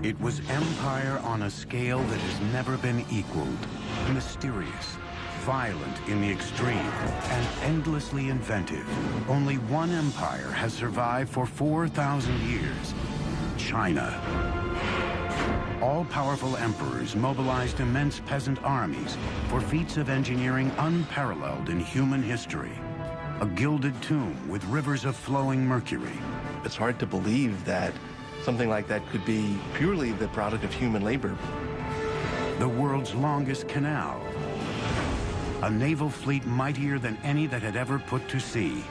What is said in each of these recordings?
It was empire on a scale that has never been equaled. Mysterious, violent in the extreme, and endlessly inventive. Only one empire has survived for 4,000 years: China. All-powerful emperors mobilized immense peasant armies for feats of engineering unparalleled in human history. A gilded tomb with rivers of flowing mercury. It's hard to believe that something like that could be purely the product of human labor. The world's longest canal. A naval fleet mightier than any that had ever put to sea.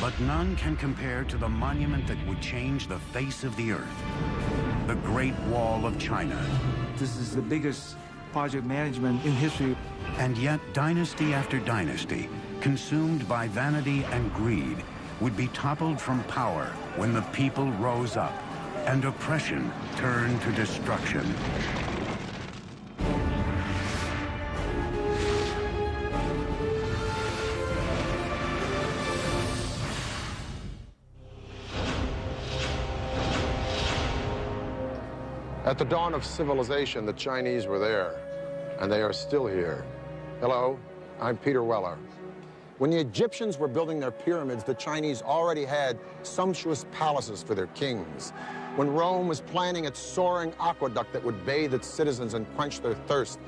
But none can compare to the monument that would change the face of the earth. The Great Wall of China. This is the biggest project management in history. And yet, dynasty after dynasty, consumed by vanity and greed, would be toppled from power when the people rose up and oppression turned to destruction. At the dawn of civilization, the Chinese were there, and they are still here. Hello, I'm Peter Weller. When the Egyptians were building their pyramids, the Chinese already had sumptuous palaces for their kings. When Rome was planning its soaring aqueduct that would bathe its citizens and quench their thirst,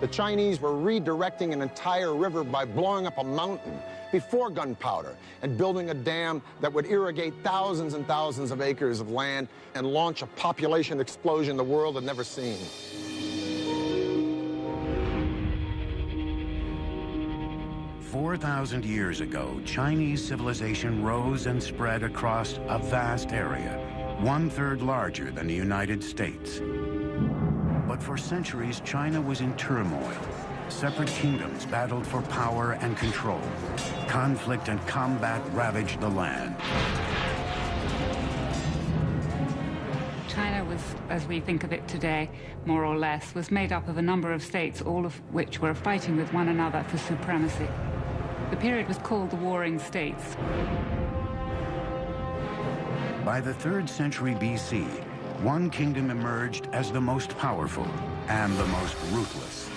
the Chinese were redirecting an entire river by blowing up a mountain before gunpowder and building a dam that would irrigate thousands and thousands of acres of land and launch a population explosion the world had never seen. "4,000 years ago, Chinese civilization rose and spread across a vast area, 1/3 larger than the United States. But for centuries, China was in turmoil. Separate kingdoms battled for power and control. Conflict and combat ravaged the land. China was, as we think of it today, more or less, was made up of a number of states, all of which were fighting with one another for supremacy. The period was called the Warring States. By the 3rd century BC, one kingdom emerged as the most powerful and the most ruthless.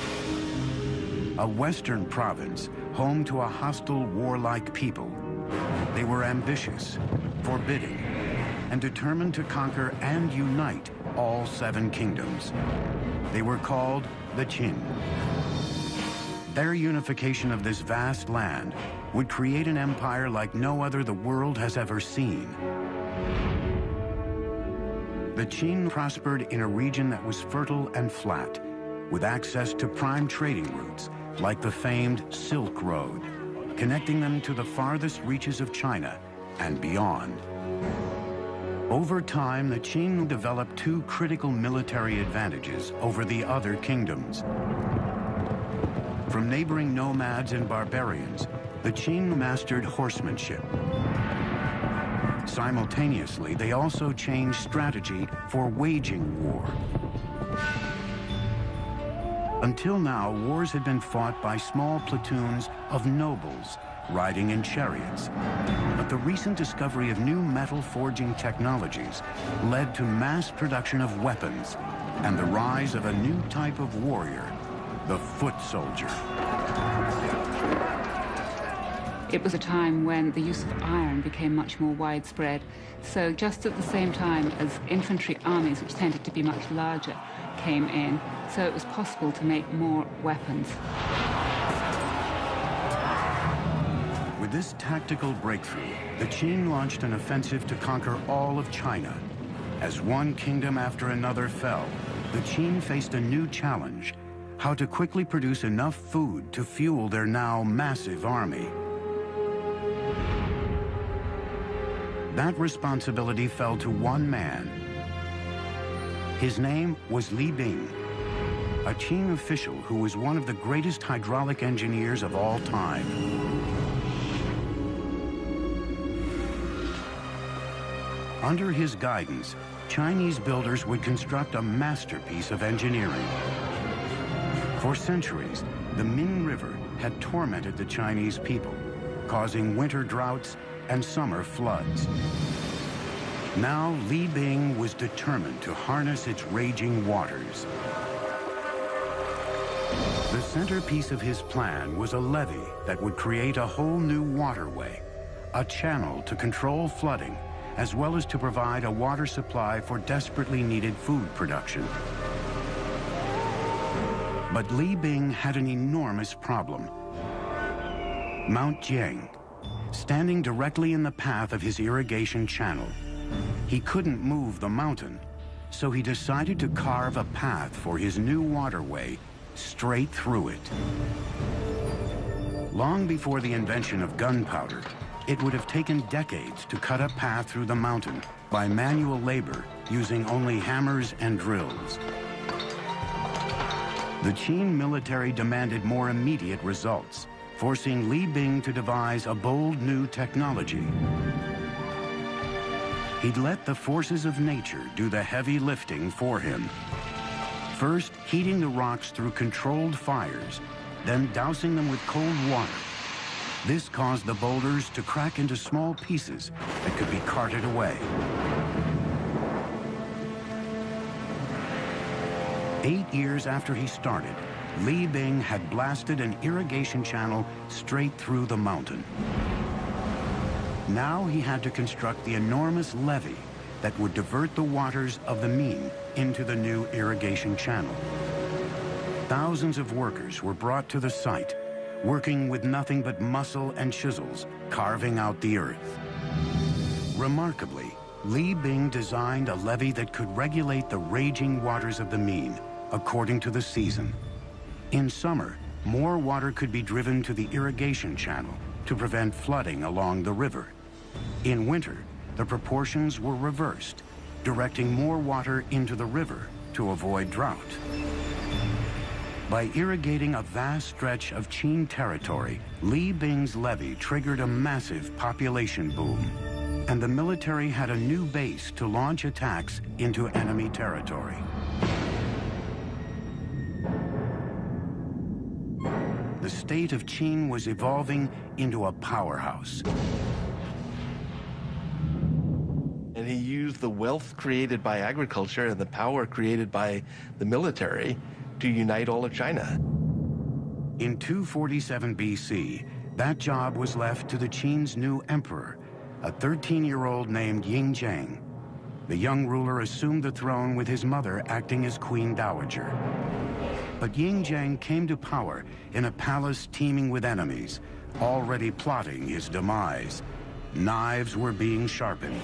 A western province home to a hostile, warlike people. They were ambitious, forbidding, and determined to conquer and unite all 7 kingdoms. They were called the Qin. Their unification of this vast land would create an empire like no other the world has ever seen. The Qin prospered in a region that was fertile and flat, with access to prime trading routes like the famed Silk Road, connecting them to the farthest reaches of China and beyond. Over time, the Qin developed 2 critical military advantages over the other kingdoms. From neighboring nomads and barbarians, the Qin mastered horsemanship. Simultaneously, they also changed strategy for waging war. Until now, wars had been fought by small platoons of nobles riding in chariots. But the recent discovery of new metal forging technologies led to mass production of weapons and the rise of a new type of warrior, the foot soldier. It was a time when the use of iron became much more widespread. So just at the same time as infantry armies, which tended to be much larger, came in, so it was possible to make more weapons. With this tactical breakthrough, the Qin launched an offensive to conquer all of China. As one kingdom after another fell, the Qin faced a new challenge: how to quickly produce enough food to fuel their now massive army. That responsibility fell to one man. His name was Li Bing, a Qin official who was one of the greatest hydraulic engineers of all time. Under his guidance, Chinese builders would construct a masterpiece of engineering. For centuries, the Min River had tormented the Chinese people, causing winter droughts and summer floods. Now, Li Bing would was determined to harness its raging waters. The centerpiece of his plan was a levee that would create a whole new waterway, a channel to control flooding, as well as to provide a water supply for desperately needed food production. But Li Bing had an enormous problem. Mount Jiang, standing directly in the path of his irrigation channel. He couldn't move the mountain, so he decided to carve a path for his new waterway straight through it. Long before the invention of gunpowder, it would have taken decades to cut a path through the mountain by manual labor using only hammers and drills. The Qin military demanded more immediate results, forcing Li Bing to devise a bold new technology. He'd let the forces of nature do the heavy lifting for him. First, heating the rocks through controlled fires, then dousing them with cold water. This caused the boulders to crack into small pieces that could be carted away. 8 years after he started, Li Bing had blasted an irrigation channel straight through the mountain. Now he had to construct the enormous levee that would divert the waters of the Min into the new irrigation channel. Thousands of workers were brought to the site, working with nothing but muscle and chisels, carving out the earth. Remarkably, Li Bing designed a levee that could regulate the raging waters of the Min according to the season. In summer, more water could be driven to the irrigation channel to prevent flooding along the river. In winter, the proportions were reversed, directing more water into the river to avoid drought. By irrigating a vast stretch of Qin territory, Li Bing's levee triggered a massive population boom, and the military had a new base to launch attacks into enemy territory. The state of Qin was evolving into a powerhouse. And he used the wealth created by agriculture and the power created by the military to unite all of China. In 247 BC, that job was left to the Qin's new emperor, a 13-year-old named Ying Zhang. The young ruler assumed the throne with his mother acting as queen dowager. But Ying Zhang came to power in a palace teeming with enemies, already plotting his demise. Knives were being sharpened.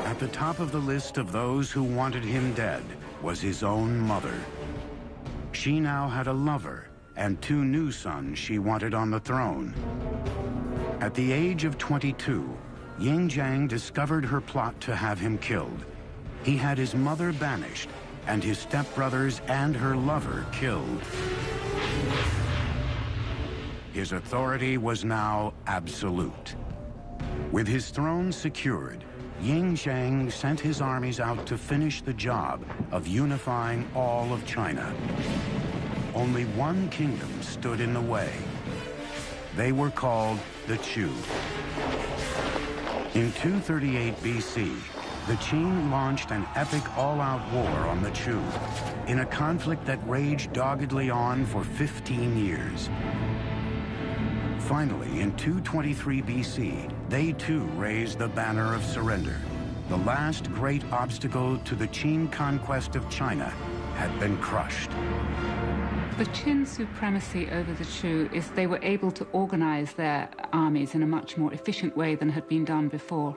At the top of the list of those who wanted him dead was his own mother. She now had a lover and 2 new sons she wanted on the throne. At the age of 22, Ying Zhang discovered her plot to have him killed. He had his mother banished and his stepbrothers and her lover killed. His authority was now absolute. With his throne secured, Ying Zhang sent his armies out to finish the job of unifying all of China. Only one kingdom stood in the way. They were called the Chu. In 238 BC, the Qin launched an epic all-out war on the Chu in a conflict that raged doggedly on for 15 years. Finally, in 223 BC, they too raised the banner of surrender. The last great obstacle to the Qin conquest of China had been crushed. The Qin supremacy over the Chu is they were able to organize their armies in a much more efficient way than had been done before.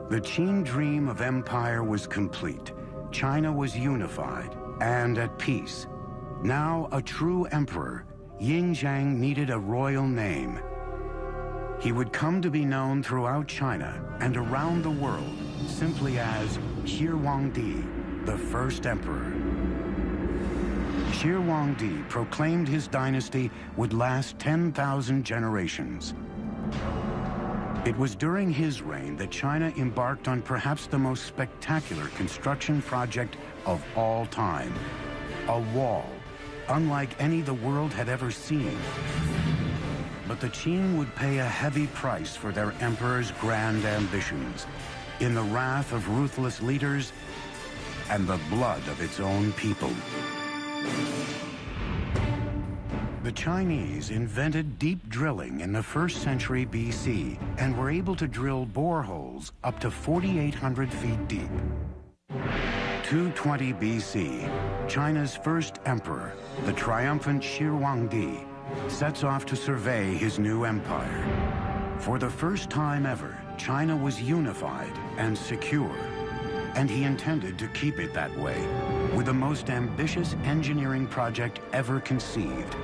The Qin dream of empire was complete. China was unified and at peace. Now a true emperor, Ying Zhang needed a royal name. He would come to be known throughout China and around the world simply as Shi Huangdi, the first emperor. Shi Huangdi proclaimed his dynasty would last 10,000 generations. It was during his reign that China embarked on perhaps the most spectacular construction project of all time, a wall, unlike any the world had ever seen. But the Qin would pay a heavy price for their emperor's grand ambitions. in the wrath of ruthless leaders and the blood of its own people. The Chinese invented deep drilling in the 1st century BC and were able to drill boreholes up to 4,800 feet deep. 220 BC, China's first emperor, the triumphant Shi Huangdi, sets off to survey his new empire. For the first time ever, China was unified and secure, and he intended to keep it that way with the most ambitious engineering project ever conceived,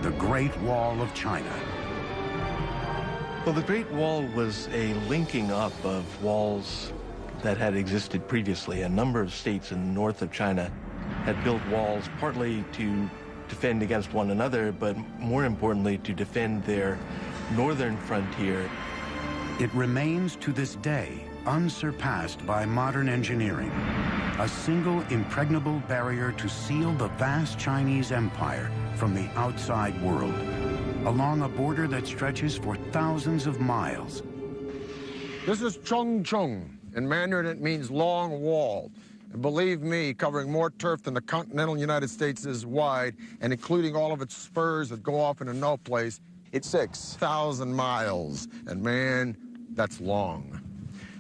the Great Wall of China. Well, the Great Wall was a linking up of walls that had existed previously. A number of states in the north of China had built walls partly to defend against one another, but more importantly, to defend their northern frontier. It remains to this day unsurpassed by modern engineering, a single impregnable barrier to seal the vast Chinese empire from the outside world, along a border that stretches for thousands of miles. This is Chongcheng. In Mandarin, it means long wall. And believe me, covering more turf than the continental United States is wide, and including all of its spurs that go off into no place, it's 6,000 miles. And man, that's long.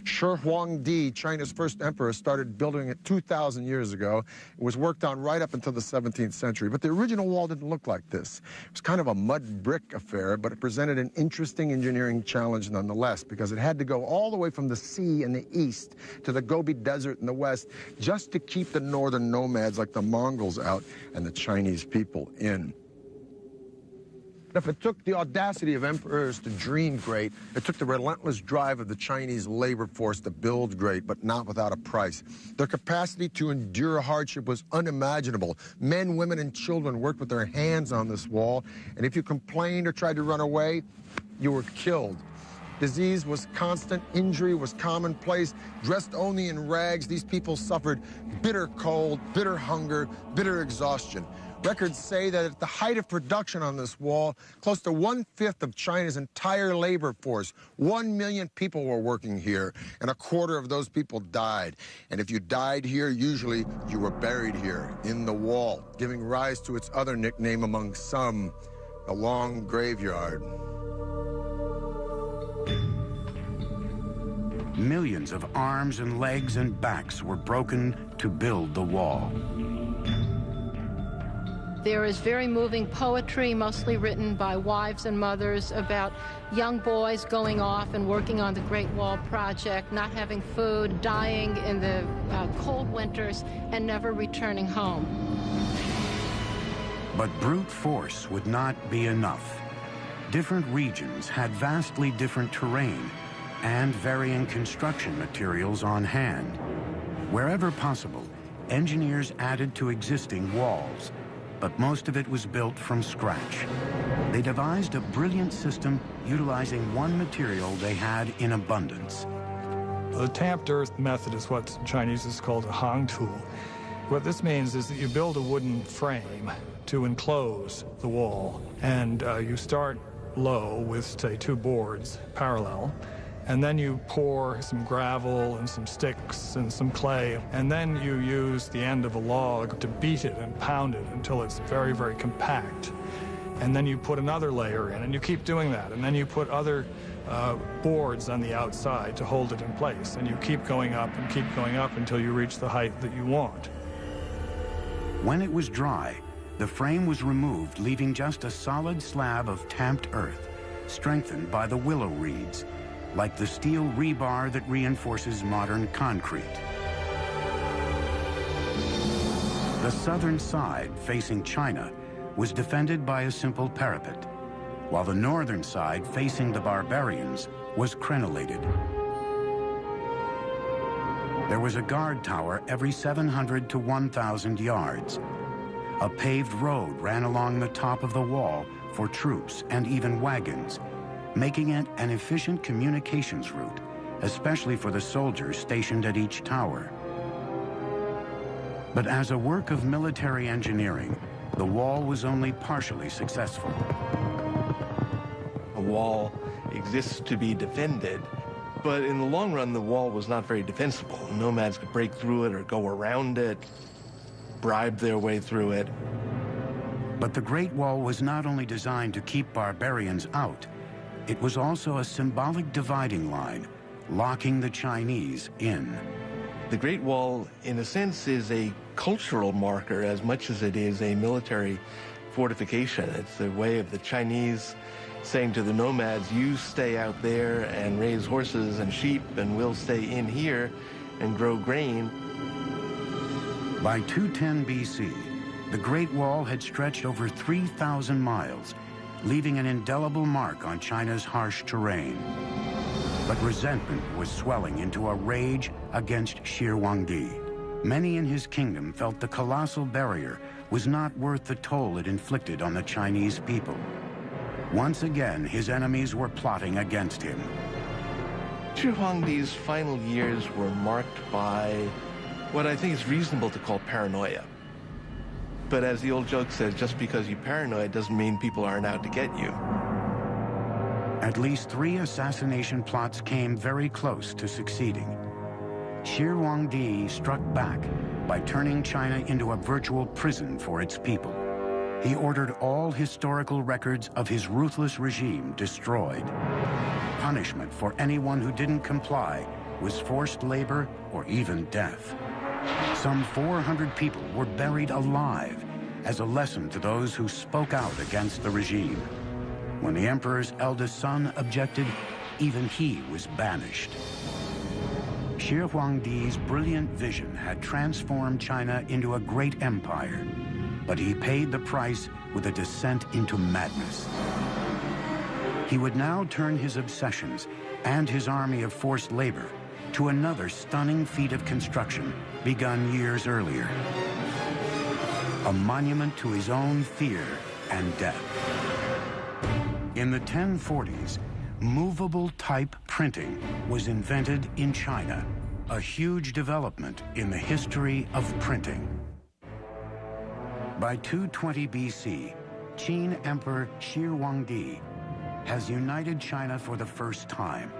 Shi Huangdi, China's first emperor, started building it 2,000 years ago. It was worked on right up until the 17th century. But the original wall didn't look like this. It was kind of a mud brick affair, but it presented an interesting engineering challenge nonetheless, because it had to go all the way from the sea in the east to the Gobi Desert in the west, just to keep the northern nomads like the Mongols out and the Chinese people in. If it took the audacity of emperors to dream great, it took the relentless drive of the Chinese labor force to build great, but not without a price. Their capacity to endure hardship was unimaginable. Men, women, and children worked with their hands on this wall, and if you complained or tried to run away, you were killed. Disease was constant, injury was commonplace. Dressed only in rags, these people suffered bitter cold, bitter hunger, bitter exhaustion. Records say that at the height of production on this wall, close to 1/5 of China's entire labor force, 1 million people were working here, and 1/4 of those people died. And if you died here, usually you were buried here, in the wall, giving rise to its other nickname among some, the Long Graveyard. Millions of arms and legs and backs were broken to build the wall. There is very moving poetry, mostly written by wives and mothers, about young boys going off and working on the Great Wall Project, not having food, dying in the cold winters, and never returning home. But brute force would not be enough. Different regions had vastly different terrain and varying construction materials on hand. Wherever possible, engineers added to existing walls, but most of it was built from scratch. They devised a brilliant system utilizing one material they had in abundance. The tamped earth method is what Chinese is called a hangtu. What this means is that you build a wooden frame to enclose the wall, and you start low with, say, 2 boards parallel, and then you pour some gravel and some sticks and some clay, and then you use the end of a log to beat it and pound it until it's very, very compact. And then you put another layer in, and you keep doing that. And then you put other boards on the outside to hold it in place. And you keep going up and keep going up until you reach the height that you want. When it was dry, the frame was removed, leaving just a solid slab of tamped earth, strengthened by the willow reeds, like the steel rebar that reinforces modern concrete. The southern side, facing China, was defended by a simple parapet, while the northern side, facing the barbarians, was crenellated. There was a guard tower every 700 to 1,000 yards. A paved road ran along the top of the wall for troops and even wagons, making it an efficient communications route, especially for the soldiers stationed at each tower. But as a work of military engineering, the wall was only partially successful. A wall exists to be defended, But in the long run, the wall was not very defensible. Nomads could break through it or go around it, bribe their way through it. But the Great Wall was not only designed to keep barbarians out, it was also a symbolic dividing line, locking the Chinese in. The Great Wall, in a sense, is a cultural marker as much as it is a military fortification. It's the way of the Chinese saying to the nomads, you stay out there and raise horses and sheep, and we'll stay in here and grow grain. By 210 BC, the Great Wall had stretched over 3,000 miles, leaving an indelible mark on China's harsh terrain. But resentment was swelling into a rage against Shi Huangdi. Many in his kingdom felt the colossal barrier was not worth the toll it inflicted on the Chinese people. Once again, his enemies were plotting against him. Shi Huangdi's final years were marked by what I think is reasonable to call paranoia. But as the old joke says, just because you're paranoid doesn't mean people aren't out to get you. At least 3 assassination plots came very close to succeeding. Shi Huangdi struck back by turning China into a virtual prison for its people. He ordered all historical records of his ruthless regime destroyed. Punishment for anyone who didn't comply was forced labor or even death. Some 400 people were buried alive as a lesson to those who spoke out against the regime. When the emperor's eldest son objected, even he was banished. Shi Huangdi's brilliant vision had transformed China into a great empire, but he paid the price with a descent into madness. He would now turn his obsessions and his army of forced labor to another stunning feat of construction begun years earlier. A monument to his own fear and death. In the 1040s, movable type printing was invented in China, a huge development in the history of printing. By 220 BC, Qin Emperor Shi Huangdi has united China for the first time.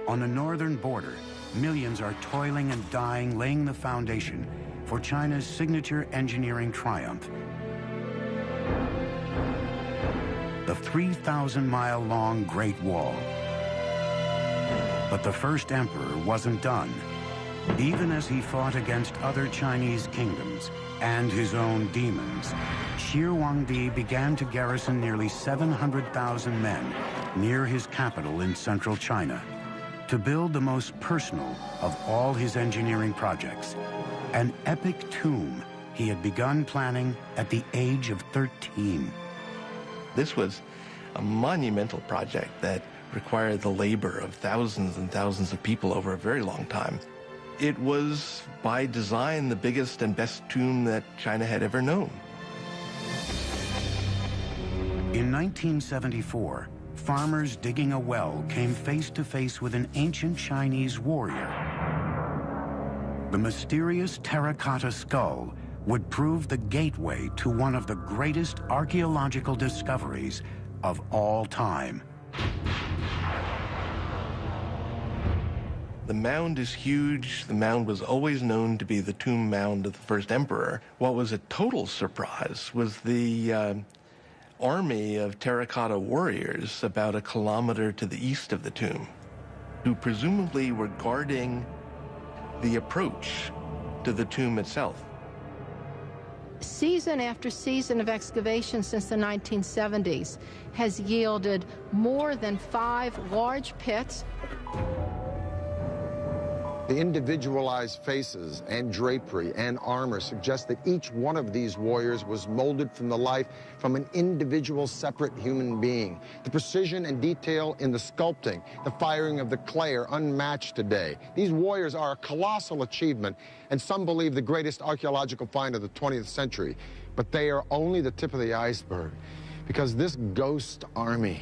On the northern border, millions are toiling and dying, laying the foundation for China's signature engineering triumph. The 3,000-mile-long Great Wall. But the first emperor wasn't done. Even as he fought against other Chinese kingdoms and his own demons, Shi Huangdi began to garrison nearly 700,000 men near his capital in central China to build the most personal of all his engineering projects, an epic tomb he had begun planning at the age of 13. This was a monumental project that required the labor of thousands and thousands of people over a very long time. It was, by design, the biggest and best tomb that China had ever known. In 1974, farmers digging a well came face to face with an ancient Chinese warrior. The mysterious terracotta skull would prove the gateway to one of the greatest archaeological discoveries of all time. The mound is huge. The mound was always known to be the tomb mound of the first emperor. What was a total surprise was the army of terracotta warriors about a kilometer to the east of the tomb, who presumably were guarding the approach to the tomb itself. Season after season of excavation since the 1970s has yielded more than 5 large pits. The individualized faces and drapery and armor suggest that each one of these warriors was molded from the life from an individual, separate human being. The precision and detail in the sculpting, the firing of the clay are unmatched today. These warriors are a colossal achievement, and some believe the greatest archaeological find of the 20th century. But they are only the tip of the iceberg, because this ghost army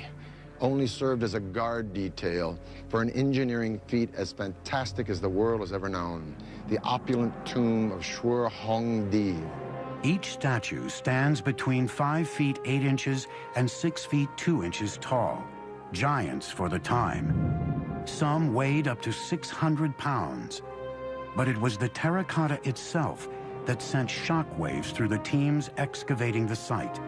only served as a guard detail for an engineering feat as fantastic as the world has ever known, the opulent tomb of Shi Huangdi. Each statue stands between 5 feet 8 inches and 6 feet 2 inches tall, giants for the time. Some weighed up to 600 pounds. But it was the terracotta itself that sent shockwaves through the teams excavating the site.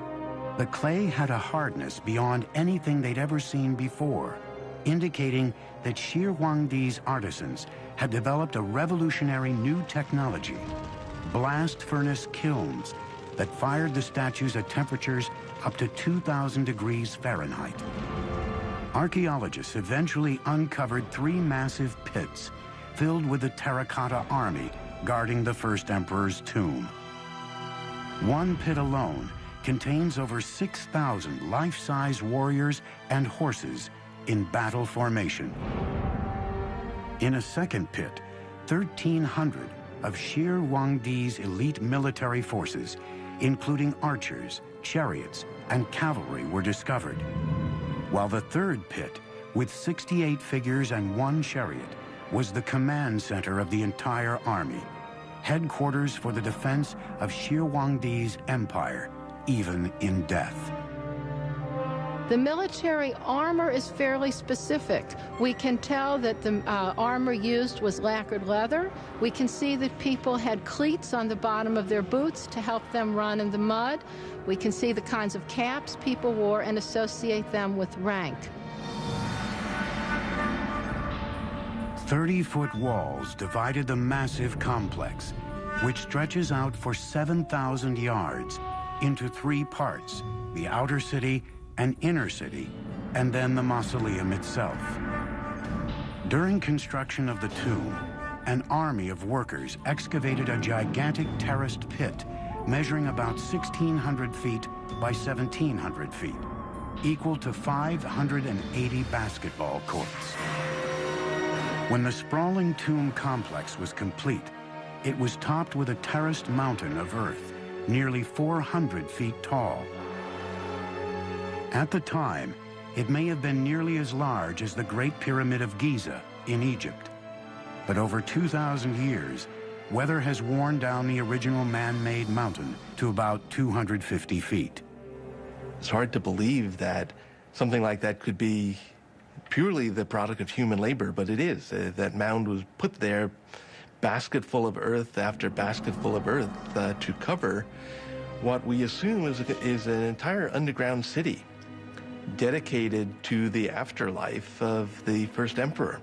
The clay had a hardness beyond anything they'd ever seen before, indicating that Shi Huangdi's artisans had developed a revolutionary new technology, blast furnace kilns that fired the statues at temperatures up to 2,000 degrees Fahrenheit. Archaeologists eventually uncovered 3 massive pits filled with the terracotta army guarding the first emperor's tomb. One pit alone contains over 6,000 life-size warriors and horses in battle formation. In a second pit, 1,300 of Shi Huangdi's elite military forces, including archers, chariots, and cavalry, were discovered. While the third pit, with 68 figures and 1 chariot, was the command center of the entire army, headquarters for the defense of Shi Huangdi's empire, even in death. The military armor is fairly specific. We can tell that the armor used was lacquered leather. We can see that people had cleats on the bottom of their boots to help them run in the mud. We can see the kinds of caps people wore and associate them with rank. 30-foot walls divided the massive complex, which stretches out for 7,000 yards, into 3 parts: the outer city, an inner city, and then the mausoleum itself. During construction of the tomb, an army of workers excavated a gigantic terraced pit measuring about 1,600 feet by 1,700 feet, equal to 580 basketball courts. When the sprawling tomb complex was complete, it was topped with a terraced mountain of earth, nearly 400 feet tall. At the time, it may have been nearly as large as the Great Pyramid of Giza in Egypt. But over 2,000 years, weather has worn down the original man-made mountain to about 250 feet. It's hard to believe that something like that could be purely the product of human labor, but it is. That mound was put there, basket full of earth after basket full of earth, to cover what we assume is an entire underground city dedicated to the afterlife of the first emperor.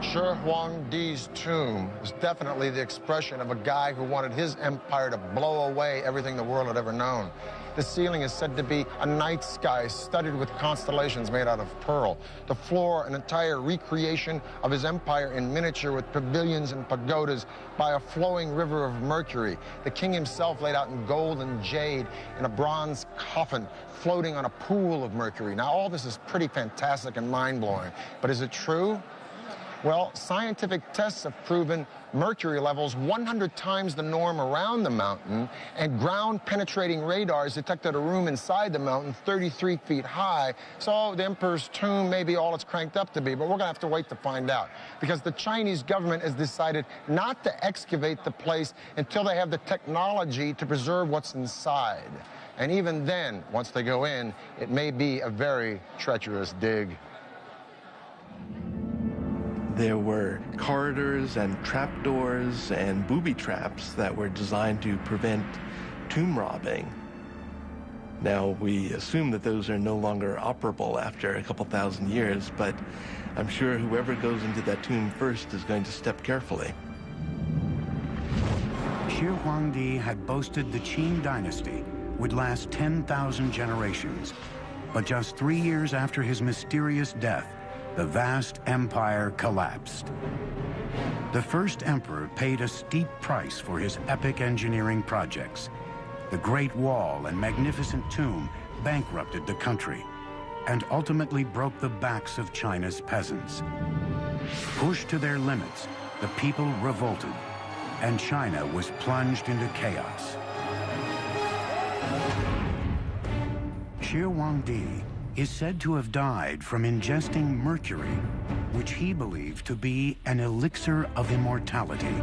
Shi Huangdi's tomb is definitely the expression of a guy who wanted his empire to blow away everything the world had ever known. The ceiling is said to be a night sky studded with constellations made out of pearl. The floor, an entire recreation of his empire in miniature with pavilions and pagodas by a flowing river of mercury. The king himself laid out in gold and jade in a bronze coffin floating on a pool of mercury. Now, all this is pretty fantastic and mind-blowing, but is it true? Well, scientific tests have proven mercury levels 100 times the norm around the mountain, and ground-penetrating radars detected a room inside the mountain 33 feet high. So the emperor's tomb may be all it's cranked up to be, but we're going to have to wait to find out, because the Chinese government has decided not to excavate the place until they have the technology to preserve what's inside. And even then, once they go in, it may be a very treacherous dig. There were corridors and trapdoors and booby traps that were designed to prevent tomb robbing. Now, we assume that those are no longer operable after a couple thousand years, but I'm sure whoever goes into that tomb first is going to step carefully. Shi Huangdi had boasted the Qin dynasty would last 10,000 generations, but just 3 years after his mysterious death, the vast empire collapsed. The first emperor paid a steep price for his epic engineering projects. The Great Wall and magnificent tomb bankrupted the country and ultimately broke the backs of China's peasants. Pushed to their limits, the people revolted, and China was plunged into chaos. Shi Huangdi is said to have died from ingesting mercury, which he believed to be an elixir of immortality.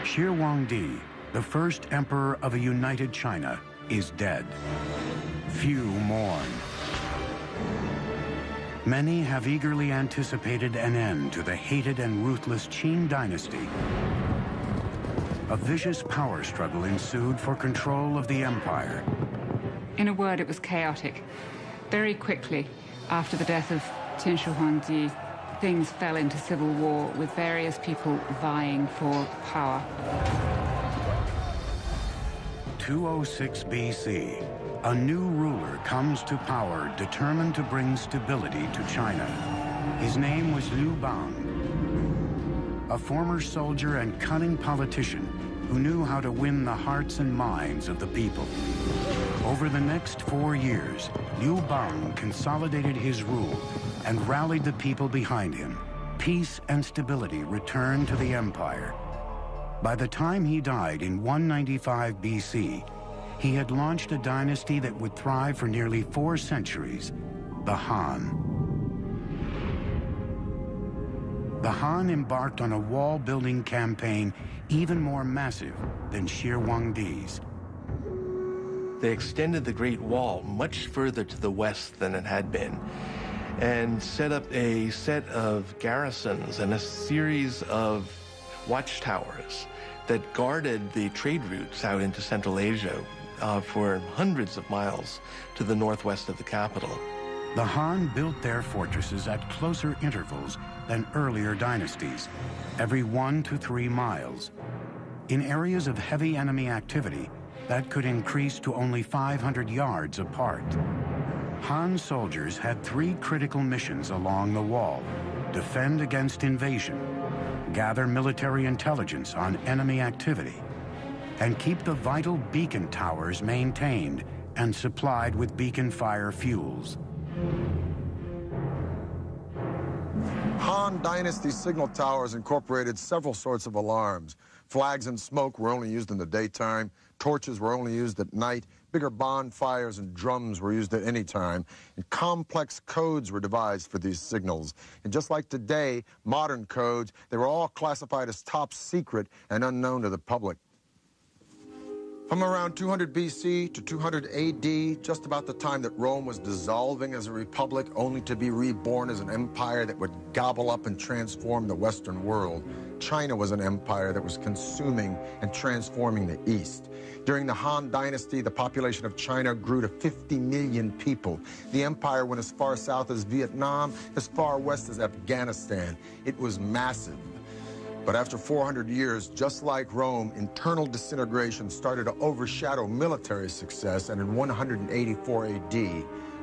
Shi Huangdi the first emperor of a united China, is dead. Few mourn. Many have eagerly anticipated an end to the hated and ruthless Qin dynasty. A vicious power struggle ensued for control of the empire. In a word, it was chaotic. Very quickly, after the death of Qin Shi Huangdi, things fell into civil war with various people vying for power. 206 BC, a new ruler comes to power determined to bring stability to China. His name was Liu Bang, a former soldier and cunning politician who knew how to win the hearts and minds of the people. Over the next 4 years, Liu Bang consolidated his rule and rallied the people behind him. Peace and stability returned to the empire. By the time he died in 195 BC, he had launched a dynasty that would thrive for nearly 4 centuries, the Han. The Han embarked on a wall-building campaign even more massive than Shi Huangdi's. They extended the Great Wall much further to the west than it had been, and set up a set of garrisons and a series of watchtowers that guarded the trade routes out into Central Asia for hundreds of miles to the northwest of the capital. The Han built their fortresses at closer intervals than earlier dynasties, every 1 to 3 miles. In areas of heavy enemy activity, that could increase to only 500 yards apart. Han soldiers had 3 critical missions along the wall: defend against invasion, gather military intelligence on enemy activity, and keep the vital beacon towers maintained and supplied with beacon fire fuels. Han Dynasty signal towers incorporated several sorts of alarms. Flags and smoke were only used in the daytime. Torches were only used at night. Bigger bonfires and drums were used at any time. And complex codes were devised for these signals. And just like today, modern codes, they were all classified as top secret and unknown to the public. From around 200 BC to 200 AD, just about the time that Rome was dissolving as a republic, only to be reborn as an empire that would gobble up and transform the Western world, China was an empire that was consuming and transforming the East. During the Han Dynasty, the population of China grew to 50 million people. The empire went as far south as Vietnam, as far west as Afghanistan. It was massive. But after 400 years, just like Rome, internal disintegration started to overshadow military success, and in 184 AD,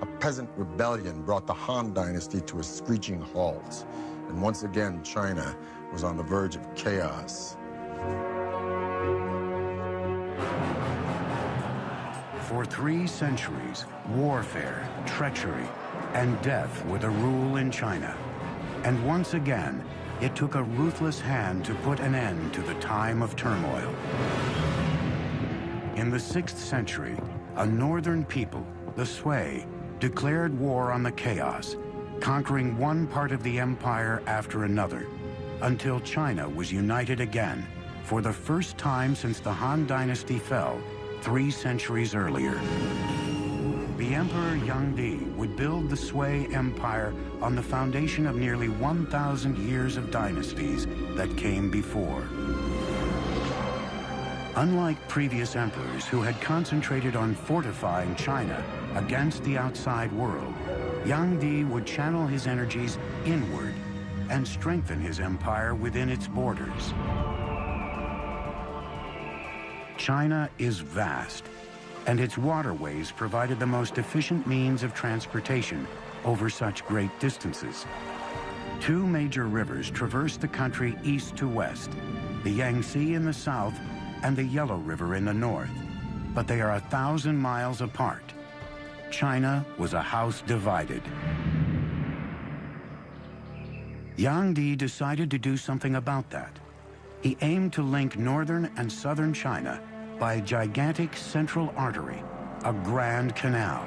a peasant rebellion brought the Han Dynasty to a screeching halt. And once again, China was on the verge of chaos. For 3 centuries, warfare, treachery, and death were the rule in China. And once again, it took a ruthless hand to put an end to the time of turmoil. In the 6th century, a northern people, the Sui, declared war on the chaos, conquering one part of the empire after another, until China was united again, for the first time since the Han Dynasty fell 3 centuries earlier. The Emperor Yangdi would build the Sui Empire on the foundation of nearly 1,000 years of dynasties that came before. Unlike previous emperors who had concentrated on fortifying China against the outside world, Yangdi would channel his energies inward and strengthen his empire within its borders. China is vast, and its waterways provided the most efficient means of transportation over such great distances. 2 major rivers traverse the country east to west, the Yangtze in the south and the Yellow River in the north, but they are 1,000 miles apart. China was a house divided. Yangdi decided to do something about that. He aimed to link northern and southern China by a gigantic central artery, a grand canal,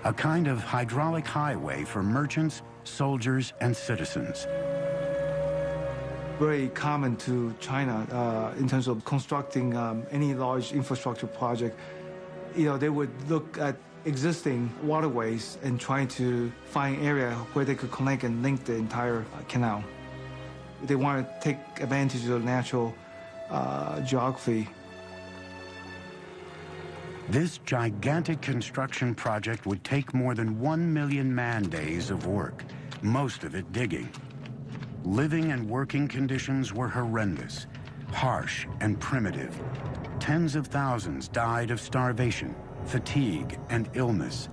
a kind of hydraulic highway for merchants, soldiers, and citizens. very common to China in terms of constructing any large infrastructure project. They would look at existing waterways and trying to find area where they could connect and link the entire canal. They want to take advantage of the natural geography. This gigantic construction project would take more than 1 million man-days of work, most of it digging. Living and working conditions were horrendous, harsh and primitive. Tens of thousands died of starvation, fatigue, and illness.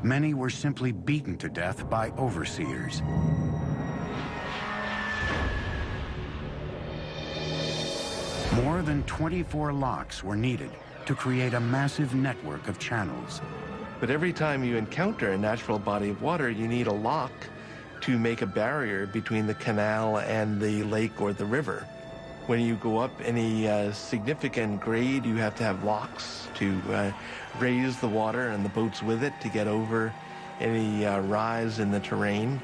Many were simply beaten to death by overseers. More than 24 locks were needed to create a massive network of channels. But every time you encounter a natural body of water, you need a lock to make a barrier between the canal and the lake or the river. When you go up any significant grade, you have to have locks to raise the water and the boats with it to get over any rise in the terrain.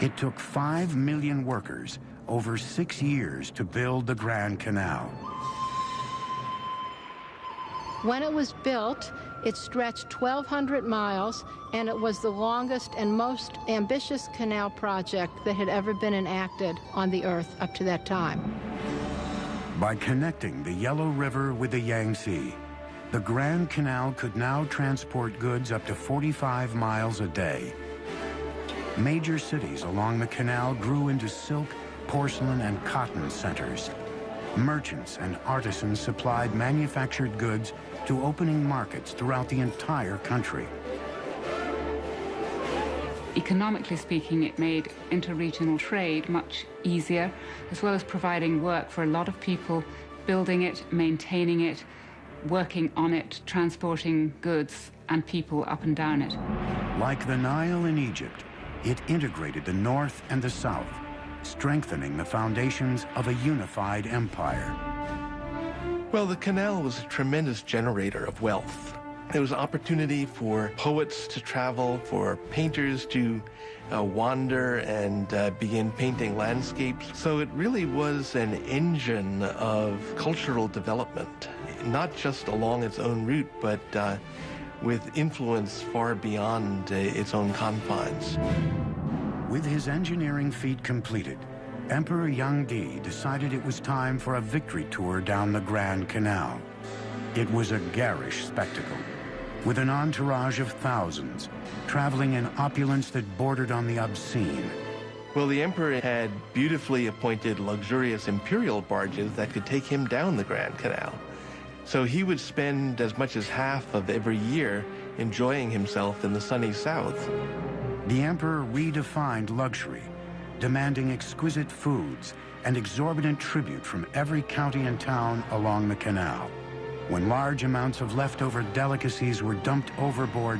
It took 5 million workers over 6 years to build the Grand Canal. When it was built, it stretched 1,200 miles, and it was the longest and most ambitious canal project that had ever been enacted on the Earth up to that time. By connecting the Yellow River with the Yangtze, the Grand Canal could now transport goods up to 45 miles a day. Major cities along the canal grew into silk, porcelain, and cotton centers. Merchants and artisans supplied manufactured goods to opening markets throughout the entire country. Economically speaking, it made interregional trade much easier, as well as providing work for a lot of people building it, maintaining it, working on it, transporting goods and people up and down it. Like the Nile in Egypt, it integrated the North and the South, strengthening the foundations of a unified empire. Well, the canal was a tremendous generator of wealth. There was opportunity for poets to travel, for painters to wander and begin painting landscapes. So it really was an engine of cultural development, not just along its own route, but with influence far beyond its own confines. With his engineering feat completed, Emperor Yangdi decided it was time for a victory tour down the Grand Canal. It was a garish spectacle, with an entourage of thousands, traveling in opulence that bordered on the obscene. Well, the emperor had beautifully appointed luxurious imperial barges that could take him down the Grand Canal. So he would spend as much as half of every year enjoying himself in the sunny south. The emperor redefined luxury, demanding exquisite foods and exorbitant tribute from every county and town along the canal. When large amounts of leftover delicacies were dumped overboard,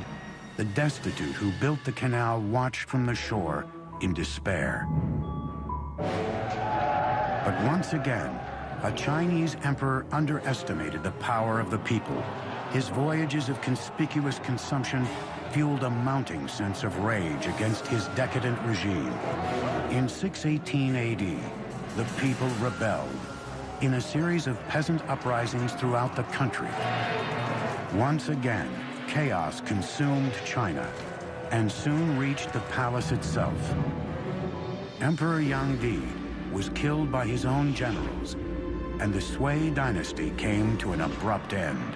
the destitute who built the canal watched from the shore in despair. But once again, a Chinese emperor underestimated the power of the people. His voyages of conspicuous consumption fueled a mounting sense of rage against his decadent regime. In 618 AD, the people rebelled in a series of peasant uprisings throughout the country. Once again, chaos consumed China and soon reached the palace itself. Emperor Yangdi was killed by his own generals, and the Sui dynasty came to an abrupt end.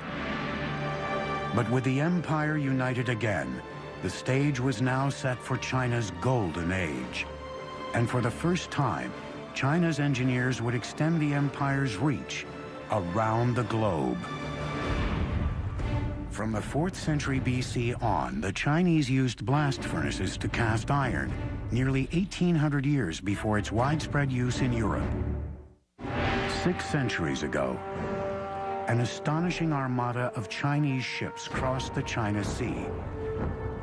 But with the empire united again, the stage was now set for China's golden age. And for the first time, China's engineers would extend the empire's reach around the globe. From the 4th century BC on, the Chinese used blast furnaces to cast iron, nearly 1,800 years before its widespread use in Europe. 6 centuries ago, an astonishing armada of Chinese ships crossed the China Sea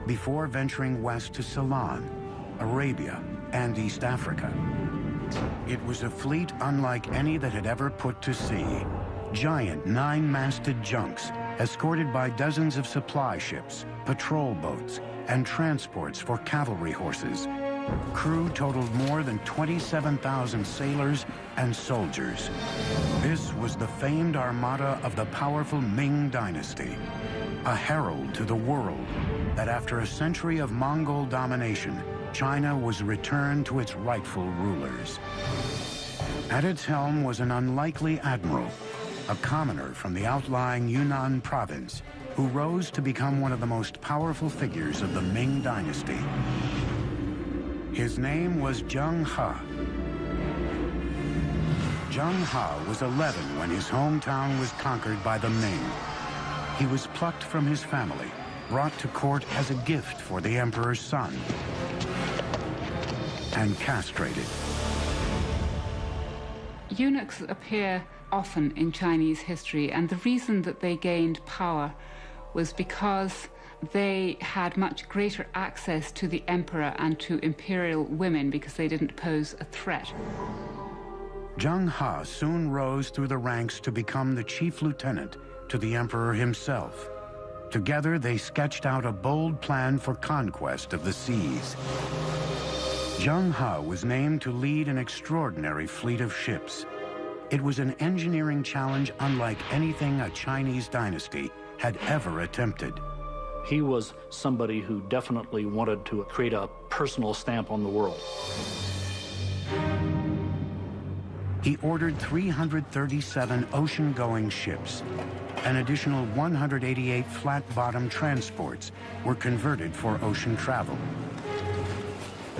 before venturing west to Ceylon, Arabia, and East Africa. It was a fleet unlike any that had ever put to sea. Giant 9-masted junks escorted by dozens of supply ships, patrol boats, and transports for cavalry horses, Crew totaled more than 27,000 sailors and soldiers. This was the famed armada of the powerful Ming Dynasty, a herald to the world that after a century of Mongol domination, China was returned to its rightful rulers. At its helm was an unlikely admiral, a commoner from the outlying Yunnan province, who rose to become one of the most powerful figures of the Ming Dynasty. His name was Zheng He. Zheng He was 11 when his hometown was conquered by the Ming. He was plucked from his family, brought to court as a gift for the emperor's son, and castrated. Eunuchs appear often in Chinese history, and the reason that they gained power was because they had much greater access to the emperor and to imperial women because they didn't pose a threat. Zheng He soon rose through the ranks to become the chief lieutenant to the emperor himself. Together, they sketched out a bold plan for conquest of the seas. Zheng He was named to lead an extraordinary fleet of ships. It was an engineering challenge unlike anything a Chinese dynasty had ever attempted. He was somebody who definitely wanted to create a personal stamp on the world. He ordered 337 ocean-going ships. An additional 188 flat-bottom transports were converted for ocean travel.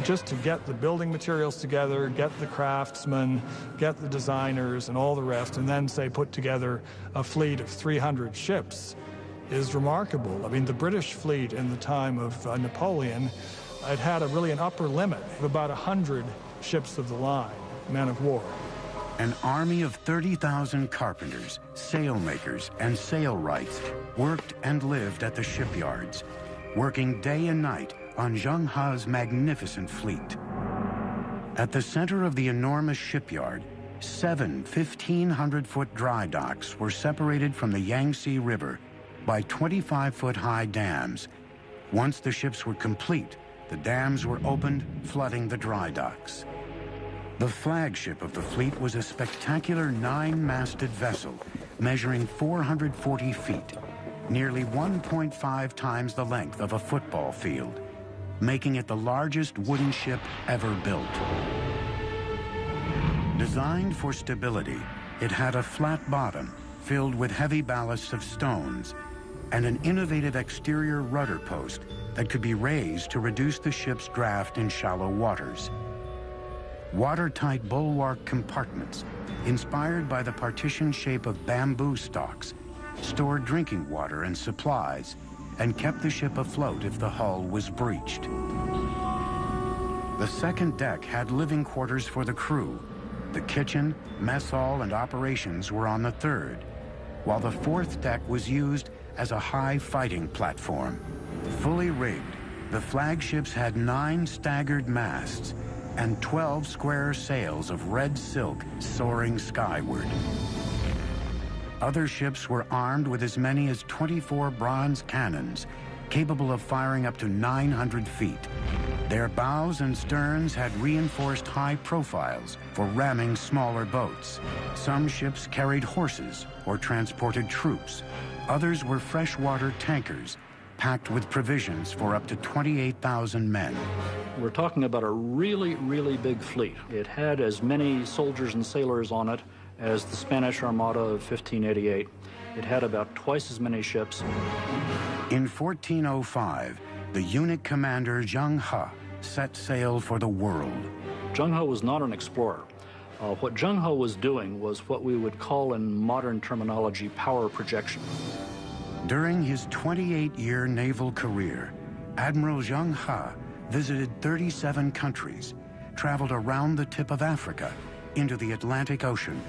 Just to get the building materials together, get the craftsmen, get the designers and all the rest, and then, say, put together a fleet of 300 ships is remarkable. I mean, the British fleet in the time of Napoleon, it had really an upper limit of about 100 ships of the line, men of war. An army of 30,000 carpenters, sailmakers, and sailwrights worked and lived at the shipyards, working day and night on Zheng He's magnificent fleet. At the center of the enormous shipyard, 7 1,500-foot dry docks were separated from the Yangtze River by 25-foot-high dams. Once the ships were complete, the dams were opened, flooding the dry docks. The flagship of the fleet was a spectacular 9-masted vessel measuring 440 feet, nearly 1.5 times the length of a football field, making it the largest wooden ship ever built. Designed for stability, it had a flat bottom filled with heavy ballasts of stones and an innovative exterior rudder post that could be raised to reduce the ship's draft in shallow waters. Watertight bulwark compartments, inspired by the partition shape of bamboo stalks, stored drinking water and supplies, and kept the ship afloat if the hull was breached. The second deck had living quarters for the crew. The kitchen, mess hall, and operations were on the third, while the fourth deck was used as a high fighting platform. Fully rigged, the flagships had 9 staggered masts and 12 square sails of red silk soaring skyward. Other ships were armed with as many as 24 bronze cannons, capable of firing up to 900 feet. Their bows and sterns had reinforced high profiles for ramming smaller boats. Some ships carried horses or transported troops. Others were freshwater tankers, packed with provisions for up to 28,000 men. We're talking about a really, really big fleet. It had as many soldiers and sailors on it as the Spanish Armada of 1588. It had about twice as many ships. In 1405, the eunuch commander Zheng He set sail for the world. Zheng He was not an explorer. What Zheng He was doing was what we would call in modern terminology power projection. During his 28-year naval career, Admiral Zheng He visited 37 countries, traveled around the tip of Africa into the Atlantic Ocean,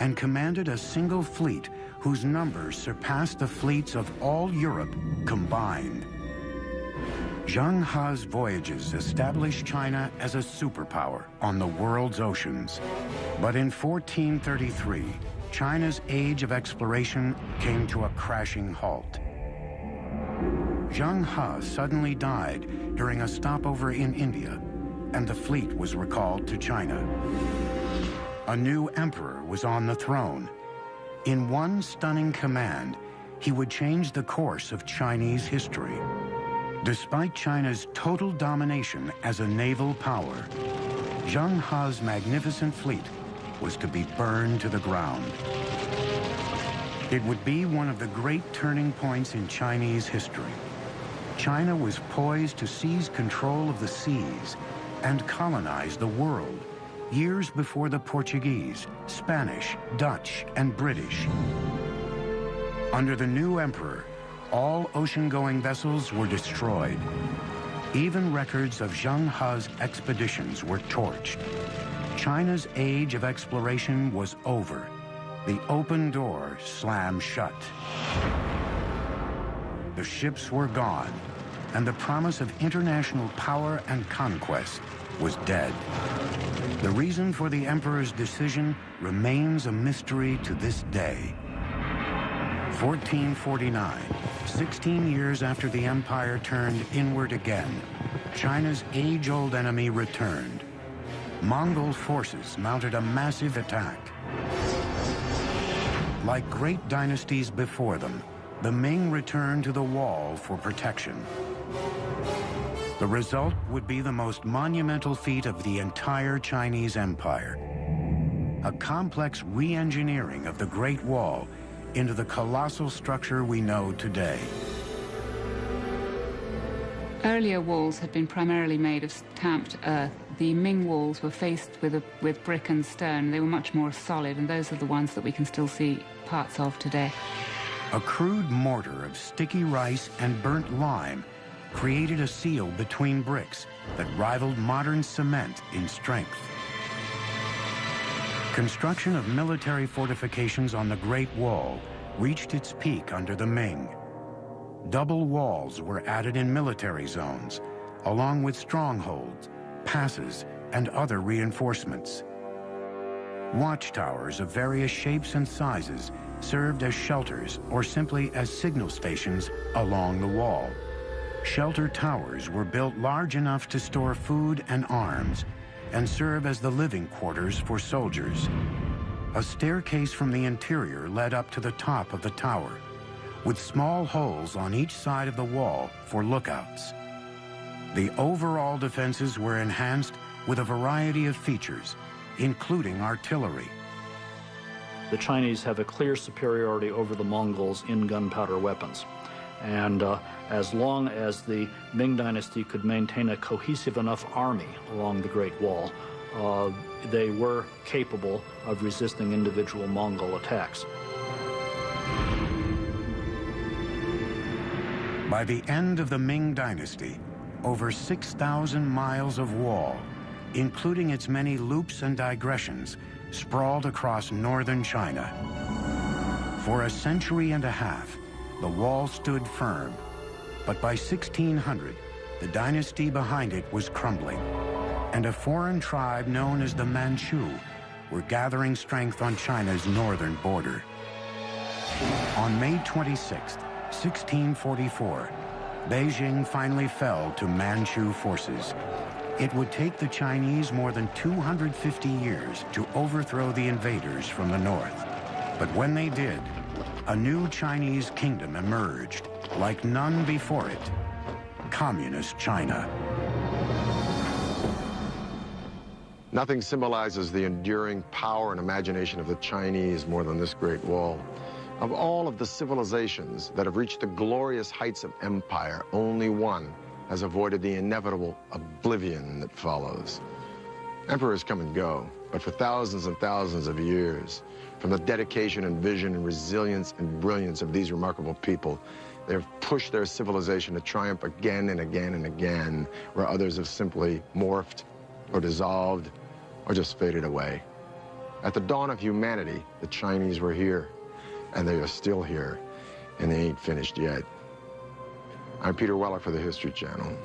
and commanded a single fleet whose numbers surpassed the fleets of all Europe combined. Zheng He's voyages established China as a superpower on the world's oceans. But in 1433, China's age of exploration came to a crashing halt. Zheng He suddenly died during a stopover in India and the fleet was recalled to China. A new emperor was on the throne. In one stunning command, he would change the course of Chinese history. Despite China's total domination as a naval power, Zheng He's magnificent fleet was to be burned to the ground. It would be one of the great turning points in Chinese history. China was poised to seize control of the seas and colonize the world years before the Portuguese, Spanish, Dutch, and British. Under the new emperor, all ocean-going vessels were destroyed. Even records of Zheng He's expeditions were torched. China's age of exploration was over. The open door slammed shut. The ships were gone, and the promise of international power and conquest was dead. The reason for the emperor's decision remains a mystery to this day. 1449, 16 years after the empire turned inward again, China's age-old enemy returned. Mongol forces mounted a massive attack. Like great dynasties before them, the Ming returned to the wall for protection. The result would be the most monumental feat of the entire Chinese empire. A complex re-engineering of the Great Wall into the colossal structure we know today. Earlier walls had been primarily made of stamped earth. The Ming walls were faced with brick and stone. They were much more solid, and those are the ones that we can still see parts of today. A crude mortar of sticky rice and burnt lime created a seal between bricks that rivaled modern cement in strength. Construction of military fortifications on the Great Wall reached its peak under the Ming. Double walls were added in military zones, along with strongholds, passes, and other reinforcements. Watchtowers of various shapes and sizes served as shelters or simply as signal stations along the wall. Shelter towers were built large enough to store food and arms and serve as the living quarters for soldiers. A staircase from the interior led up to the top of the tower, with small holes on each side of the wall for lookouts. The overall defenses were enhanced with a variety of features, including artillery. The Chinese have a clear superiority over the Mongols in gunpowder weapons. And as long as the Ming Dynasty could maintain a cohesive enough army along the Great Wall, they were capable of resisting individual Mongol attacks. By the end of the Ming Dynasty, over 6,000 miles of wall, including its many loops and digressions, sprawled across northern China. For a century and a half, the wall stood firm, but by 1600, the dynasty behind it was crumbling, and a foreign tribe known as the Manchu were gathering strength on China's northern border. On May 26, 1644, Beijing finally fell to Manchu forces. It would take the Chinese more than 250 years to overthrow the invaders from the north. But when they did, a new Chinese kingdom emerged, like none before it, Communist China. Nothing symbolizes the enduring power and imagination of the Chinese more than this Great Wall. Of all of the civilizations that have reached the glorious heights of empire, only one has avoided the inevitable oblivion that follows. Emperors come and go, but for thousands and thousands of years, from the dedication and vision and resilience and brilliance of these remarkable people, they have pushed their civilization to triumph again and again and again, where others have simply morphed or dissolved or just faded away. At the dawn of humanity, the Chinese were here, and they are still here, and they ain't finished yet. I'm Peter Weller for the History Channel.